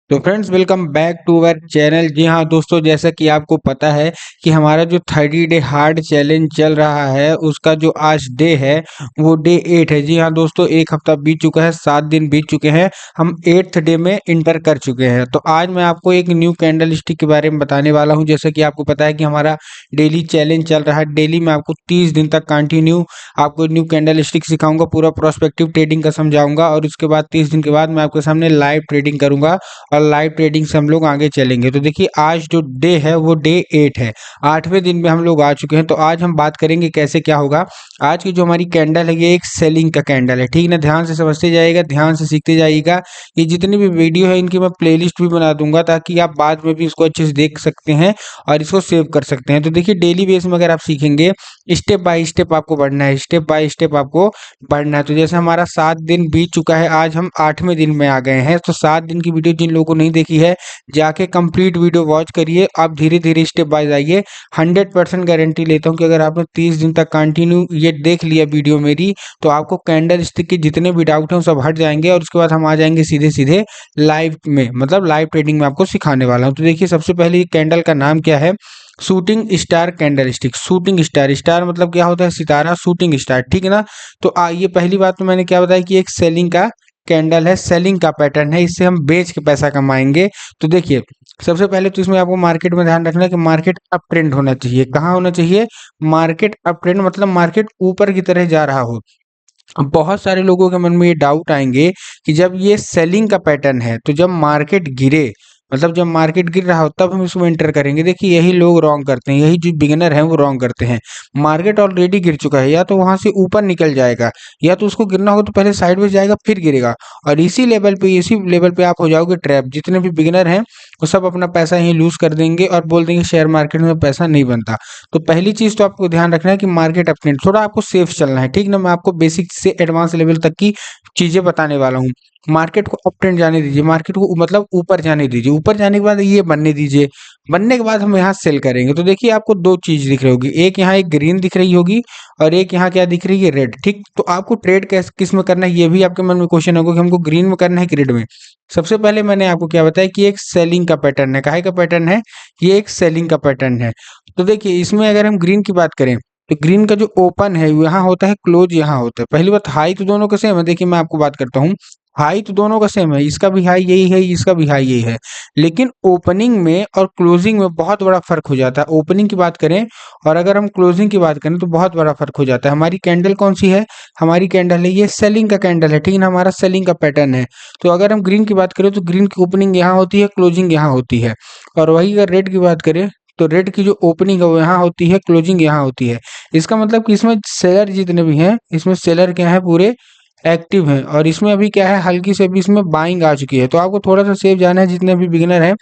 तो friends welcome back to our channel. जी हाँ दोस्तों, जैसा कि आपको पता है कि हमारा जो 30 डे हार्ड चैलेंज चल रहा है उसका जो आज डे है वो डे 8 है। जी हाँ दोस्तों, एक हफ्ता बीत चुका है, 7 दिन बीत चुके हैं, हम 8th डे में इंटर कर चुके हैं। तो आज मैं आपको एक न्यू कैंडल स्टिक के बारे में बताने वाला हूँ। जैसा कि आपको पता है कि हमारा डेली चैलेंज चल रहा है, डेली मैं आपको 30 दिन तक कंटिन्यू आपको न्यू कैंडल स्टिक सिखाऊंगा, पूरा प्रोस्पेक्टिव ट्रेडिंग का समझाऊंगा और उसके बाद 30 दिन के बाद मैं आपके सामने लाइव ट्रेडिंग करूंगा और लाइव ट्रेडिंग से हम लोग आगे चलेंगे। तो देखिए आज जो डे है वो डे 8 है, 8वें दिन में हम लोग आ चुके हैं। तो आज हम बात करेंगे कैसे क्या होगा। आज की जो हमारी कैंडल है ये एक सेलिंग का कैंडल है, ठीक ना। ध्यान से समझते जाइएगा, ध्यान से सीखते जाइएगा। ये जितनी भी वीडियो है इनकी मैं प्लेलिस्ट भी बना दूंगा ताकि आप बाद में भी इसको अच्छे से देख सकते हैं और इसको सेव कर सकते हैं। तो देखिए डेली बेस में अगर आप सीखेंगे, स्टेप बाय स्टेप आपको बढ़ना है, स्टेप बाय स्टेप आपको बढ़ना है। तो जैसे हमारा 7 दिन बीत चुका है, आज हम 8वें दिन में आ गए हैं। तो 7 दिन की वीडियो जिन लोगों को नहीं देखी है जाके कंप्लीट वीडियो वॉच करिए, आप धीरे धीरे स्टेप बाय जाइए। 100% गारंटी लेता हूँ कि अगर आपने 30 दिन तक कंटिन्यू ये देख लिया वीडियो मेरी, तो आपको कैंडल स्टिक के जितने भी डाउट हैं वो सब हट जाएंगे और उसके बाद हम आ जाएंगे सीधे सीधे लाइव में, मतलब लाइव ट्रेडिंग में आपको सिखाने वाला हूँ। तो देखिए सबसे पहले कैंडल का नाम क्या है, shooting star candle stick. Shooting star, star मतलब क्या होता है, सितारा, शूटिंग स्टार, ठीक है ना। तो ये पहली बात तो मैंने क्या बताया कि एक सेलिंग का कैंडल है, सेलिंग का पैटर्न है, इससे हम बेच के पैसा कमाएंगे। तो देखिए सबसे पहले तो इसमें आपको मार्केट में ध्यान रखना है कि मार्केट अप ट्रेंड होना चाहिए। कहाँ होना चाहिए, मार्केट अप ट्रेंड, मतलब मार्केट ऊपर की तरह जा रहा हो। अब बहुत सारे लोगों के मन में ये डाउट आएंगे कि जब ये सेलिंग का पैटर्न है तो जब मार्केट गिरे, मतलब जब मार्केट गिर रहा हो तब हम इसमें एंटर करेंगे। देखिए यही लोग रॉन्ग करते हैं, यही जो बिगिनर हैं वो रॉन्ग करते हैं। मार्केट ऑलरेडी गिर चुका है, या तो वहां से ऊपर निकल जाएगा या तो उसको गिरना होगा तो पहले साइडवेज जाएगा फिर गिरेगा, और इसी लेवल पे आप हो जाओगे ट्रैप। जितने भी बिगिनर हैं वो सब अपना पैसा यहीं लूज कर देंगे और बोल देंगे शेयर मार्केट में पैसा नहीं बनता। तो पहली चीज तो आपको ध्यान रखना है कि मार्केट अपने थोड़ा आपको सेफ चलना है, ठीक ना। मैं आपको बेसिक से एडवांस लेवल तक की चीजें बताने वाला हूँ। मार्केट को अप ट्रेंड जाने दीजिए, मार्केट को मतलब ऊपर जाने दीजिए, ऊपर जाने के बाद ये बनने दीजिए, बनने के बाद हम यहाँ सेल करेंगे। तो देखिए आपको दो चीज दिख रही होगी, एक यहाँ एक ग्रीन दिख रही होगी और एक यहाँ क्या दिख रही है, रेड, ठीक। तो आपको ट्रेड किस में करना है ये भी आपके मन में क्वेश्चन होगा कि हमको ग्रीन में करना है कि रेड में। सबसे पहले मैंने आपको क्या बताया कि एक सेलिंग का पैटर्न है। काहे का पैटर्न है, ये एक सेलिंग का पैटर्न है। तो देखिए इसमें अगर हम ग्रीन की बात करें तो ग्रीन का जो ओपन है यहाँ होता है, क्लोज यहाँ होता है। पहली बात, हाई तो दोनों का सेम है। देखिए मैं आपको बात करता हूँ, हाई तो दोनों का सेम है, इसका भी हाई यही है, इसका भी हाई यही है, लेकिन ओपनिंग में और क्लोजिंग में बहुत बड़ा फर्क हो जाता है। ओपनिंग की बात करें और अगर हम क्लोजिंग की बात करें तो बहुत बड़ा फर्क हो जाता है। हमारी कैंडल कौन सी है, हमारी कैंडल है ये सेलिंग का कैंडल है, ठीक है ना, हमारा सेलिंग का पैटर्न है। तो अगर हम ग्रीन की बात करें तो ग्रीन की ओपनिंग यहाँ होती है, क्लोजिंग यहाँ होती है। और वही अगर रेड की बात करें तो रेड की जो ओपनिंग है वो यहाँ होती है, क्लोजिंग यहाँ होती है। इसका मतलब कि इसमें सेलर जितने भी हैं, इसमें सेलर क्या है, पूरे एक्टिव हैं। और इसमें अभी क्या है, हल्की से भी इसमें बाइंग आ चुकी है। तो आपको थोड़ा सा सेफ जाना है, जितने भी बिगिनर हैं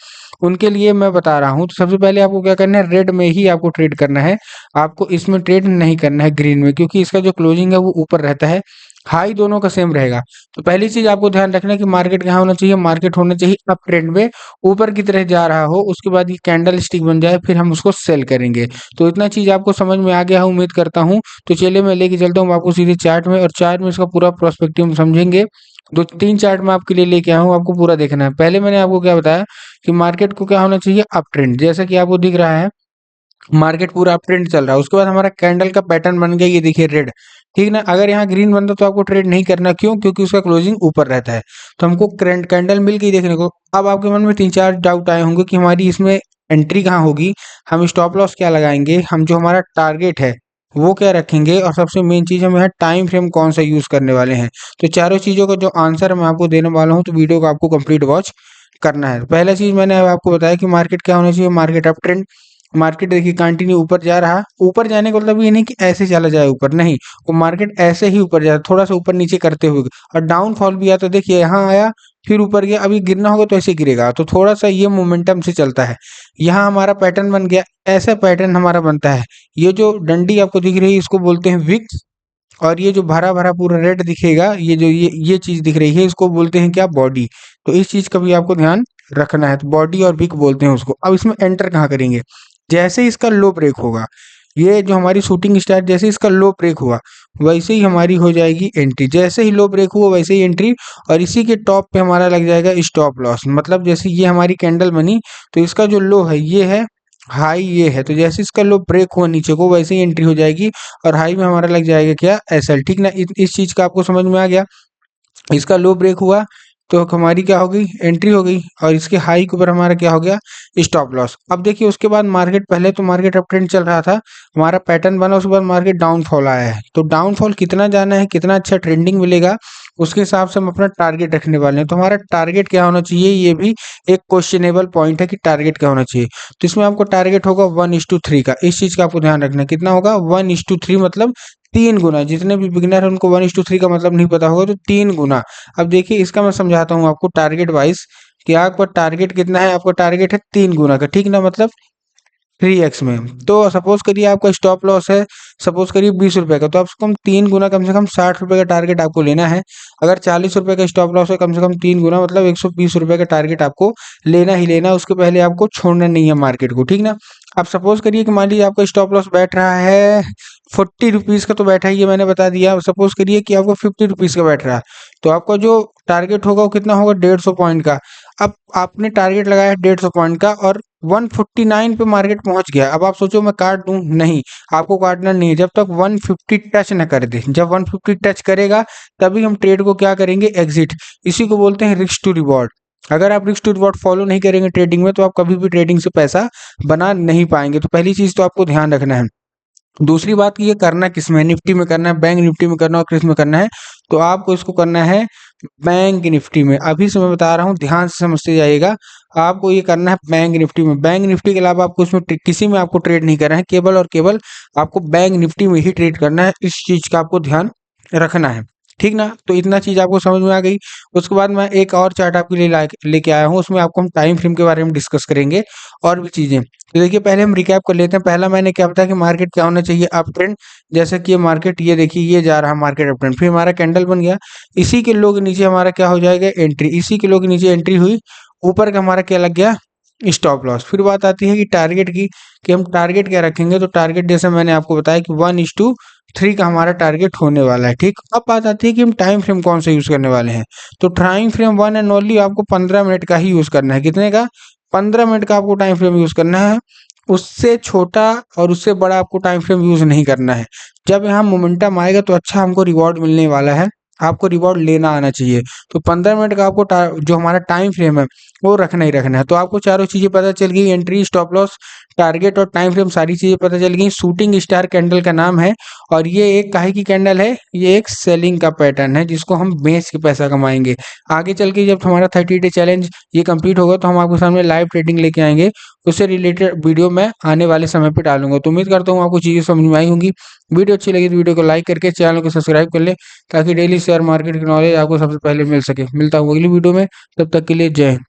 उनके लिए मैं बता रहा हूँ। तो सबसे पहले आपको क्या करना है, रेड में ही आपको ट्रेड करना है, आपको इसमें ट्रेड नहीं करना है ग्रीन में, क्योंकि इसका जो क्लोजिंग है वो ऊपर रहता है, हाई दोनों का सेम रहेगा। तो पहली चीज आपको ध्यान रखना है कि मार्केट कहाँ होना चाहिए, मार्केट होना चाहिए अप ट्रेंड में, ऊपर की तरह जा रहा हो। उसके बाद ये कैंडल स्टिक बन जाए फिर हम उसको सेल करेंगे। तो इतना चीज आपको समझ में आ गया है उम्मीद करता हूँ। तो चलिए मैं लेके चलता हूँ आपको सीधे चार्ट में, और चार्ट में इसका पूरा प्रोस्पेक्टिव समझेंगे। दो तीन चार्ट मैं आपके लिए लेके आया हूँ, आपको पूरा देखना है। पहले मैंने आपको क्या बताया कि मार्केट को क्या होना चाहिए, अप ट्रेंड, जैसा कि आपको दिख रहा है मार्केट पूरा अप ट्रेंड चल रहा है। उसके बाद हमारा कैंडल का पैटर्न बन गया, ये देखिए रेड, ठीक ना। अगर यहाँ ग्रीन बनता तो आपको ट्रेड नहीं करना, क्यों, क्योंकि उसका क्लोजिंग ऊपर रहता है। तो हमको कैंडल मिल गई देखने को। अब आपके मन में तीन चार डाउट आए होंगे कि हमारी इसमें एंट्री कहाँ होगी, हम स्टॉप लॉस क्या लगाएंगे, हम जो हमारा टारगेट है वो क्या रखेंगे, और सबसे मेन चीज हम यहाँ टाइम फ्रेम कौन सा यूज करने वाले हैं। तो चारों चीजों का जो आंसर मैं आपको देने वाला हूँ, तो वीडियो को आपको कंप्लीट वॉच करना है। पहला चीज मैंने आपको बताया कि मार्केट क्या होना चाहिए, मार्केट अप ट्रेंड। मार्केट देखिए कंटिन्यू ऊपर जा रहा, ऊपर जाने का मतलब ये नहीं कि ऐसे चला जाए ऊपर, नहीं, वो मार्केट ऐसे ही ऊपर जाता, थोड़ा सा ऊपर नीचे करते हुए। और डाउनफॉल भी आता, देखिए यहाँ आया फिर ऊपर गया, अभी गिरना होगा तो ऐसे गिरेगा। तो थोड़ा सा ये मोमेंटम से चलता है। यहाँ हमारा पैटर्न बन गया, ऐसा पैटर्न हमारा बनता है। ये जो डंडी आपको दिख रही है इसको बोलते हैं विक्स, और ये जो भरा भरा पूरा रेड दिखेगा, ये जो ये चीज दिख रही है इसको बोलते हैं क्या, बॉडी। तो इस चीज का भी आपको ध्यान रखना है। तो बॉडी और विक बोलते हैं उसको। अब इसमें एंटर कहाँ करेंगे, जैसे इसका लो ब्रेक होगा, ये जो हमारी शूटिंग स्टार जैसे इसका लो ब्रेक हुआ वैसे ही हमारी हो जाएगी एंट्री, जैसे ही लो ब्रेक हुआ वैसे ही एंट्री। और इसी के टॉप पे हमारा लग जाएगा स्टॉप लॉस, मतलब जैसे ये हमारी कैंडल बनी तो इसका जो लो है ये है, हाई ये है, तो जैसे इसका लो ब्रेक हुआ नीचे को वैसे ही एंट्री हो जाएगी और हाई में हमारा लग जाएगा क्या, एसएल। ठीक ना, इस चीज का आपको समझ में आ गया। इसका लो ब्रेक हुआ तो हमारी क्या हो गई, एंट्री हो गई, और इसके हाई के ऊपर हमारा क्या हो गया, स्टॉप लॉस। अब देखिए उसके बाद मार्केट, पहले तो मार्केट अप ट्रेंड चल रहा था, हमारा पैटर्न बना, उसके बाद मार्केट डाउनफॉल आया है। तो डाउनफॉल कितना जाना है, कितना अच्छा ट्रेंडिंग मिलेगा, उसके हिसाब से हम अपना टारगेट रखने वाले हैं। तो हमारा टारगेट क्या होना चाहिए, ये भी एक क्वेश्चनेबल पॉइंट है कि टारगेट क्या होना चाहिए। तो इसमें आपको टारगेट होगा 1:3 का, इस चीज का आपको ध्यान रखना है। कितना होगा, 1:3, मतलब 3 गुना। जितने भी बिगिनर है उनको 1:3 का मतलब नहीं पता होगा, तो 3 गुना। अब देखिए इसका मैं समझाता हूँ आपको टारगेट वाइज कि आपका टारगेट कितना है, आपका टारगेट है 3 गुना का, ठीक ना, मतलब 3x में। तो सपोज करिए आपका स्टॉप लॉस है, सपोज करिए 20 रुपए का, तो आपको कम 3 गुना, कम से कम 60 रुपए का टारगेट आपको लेना है। अगर 40 रुपए का स्टॉप लॉस है, कम से कम 3 गुना, मतलब 120 रुपए का टारगेट आपको लेना ही लेना, उसके पहले आपको छोड़ना नहीं है मार्केट को, ठीक ना। अब सपोज करिए कि मान लीजिए आपका स्टॉप लॉस बैठ रहा है 40 रुपीज का, तो बैठा ही है मैंने बता दिया। सपोज करिए कि आपको 50 रुपीज का बैठ रहा है, तो आपका जो टारगेट होगा वो कितना होगा, 150 पॉइंट का। अब आपने टारगेट लगाया 150 पॉइंट का और 149 पे मार्केट पहुंच गया। अब आप सोचो मैं काट दूं, नहीं, आपको काटना नहीं है जब तक 150 टच न कर दे। जब 150 टच करेगा तभी हम ट्रेड को क्या करेंगे, एग्जिट। इसी को बोलते हैं रिस्क टू रिवॉर्ड। अगर आप रिस्क टू रिवॉर्ड फॉलो नहीं करेंगे ट्रेडिंग में, तो आप कभी भी ट्रेडिंग से पैसा बना नहीं पाएंगे। तो पहली चीज तो आपको ध्यान रखना है। दूसरी बात कि ये करना किस में, निफ्टी में करना है, बैंक निफ्टी में करना है, और किस में करना है, तो आपको इसको करना है बैंक निफ्टी में। अभी से मैं बता रहा हूँ, ध्यान से समझते जाइएगा। आपको ये करना है बैंक निफ्टी में। बैंक निफ्टी के अलावा आपको उसमें किसी में आपको ट्रेड नहीं करना है, केवल और केवल आपको बैंक निफ्टी में ही ट्रेड करना है। इस चीज का आपको ध्यान रखना है, ठीक ना। तो इतना चीज आपको समझ में आ गई। उसके बाद मैं एक और चार्ट आपके लिए लेके आया हूँ, उसमें आपको हम टाइम फ्रेम के बारे में डिस्कस करेंगे और भी चीजें। तो देखिए पहले हम रिकैप कर लेते हैं। पहला मैंने क्या बताया कि मार्केट क्या होना चाहिए, अप ट्रेंड। जैसे कि ये मार्केट, ये देखिए ये जा रहा है मार्केट अप ट्रेंड, फिर हमारा कैंडल बन गया, इसी के लो के नीचे हमारा क्या हो जाएगा, एंट्री। इसी के लो के नीचे एंट्री हुई, ऊपर का हमारा क्या लग गया, स्टॉप लॉस। फिर बात आती है कि टारगेट की, कि हम टारगेट क्या रखेंगे। तो टारगेट जैसे मैंने आपको बताया कि 1:3 का हमारा टारगेट होने वाला है, ठीक। अब बात आती है कि हम टाइम फ्रेम कौन सा यूज करने वाले हैं। तो time frame one and only आपको 15 मिनट का ही यूज करना है। कितने का, 15 मिनट का आपको टाइम फ्रेम यूज करना है। उससे छोटा और उससे बड़ा आपको टाइम फ्रेम यूज नहीं करना है। जब यहाँ मोमेंटम आएगा तो अच्छा हमको रिवॉर्ड मिलने वाला है, आपको रिवॉर्ड लेना आना चाहिए। तो 15 मिनट का आपको जो हमारा टाइम फ्रेम है वो रखना ही रखना है। तो आपको चारों चीजें पता चल गई, एंट्री, स्टॉप लॉस, टारगेट और टाइम फ्रेम, सारी चीजें पता चल गई। शूटिंग स्टार कैंडल का नाम है, और ये एक काहे की कैंडल है, ये एक सेलिंग का पैटर्न है जिसको हम बेच के पैसा कमाएंगे। आगे चल के जब हमारा 30 डे चैलेंज ये कंप्लीट होगा तो हम आपके सामने लाइव ट्रेडिंग लेके आएंगे, उससे रिलेटेड वीडियो मैं आने वाले समय पे डालूंगा। तो उम्मीद करता हूँ आपको चीजें समझ में आई होंगी। वीडियो अच्छी लगी तो वीडियो को लाइक करके चैनल को सब्सक्राइब कर ले, ताकि डेली शेयर मार्केट की नॉलेज आपको सबसे पहले मिल सके। मिलता हूँ अगली वीडियो में, तब तक के लिए जय हिंद।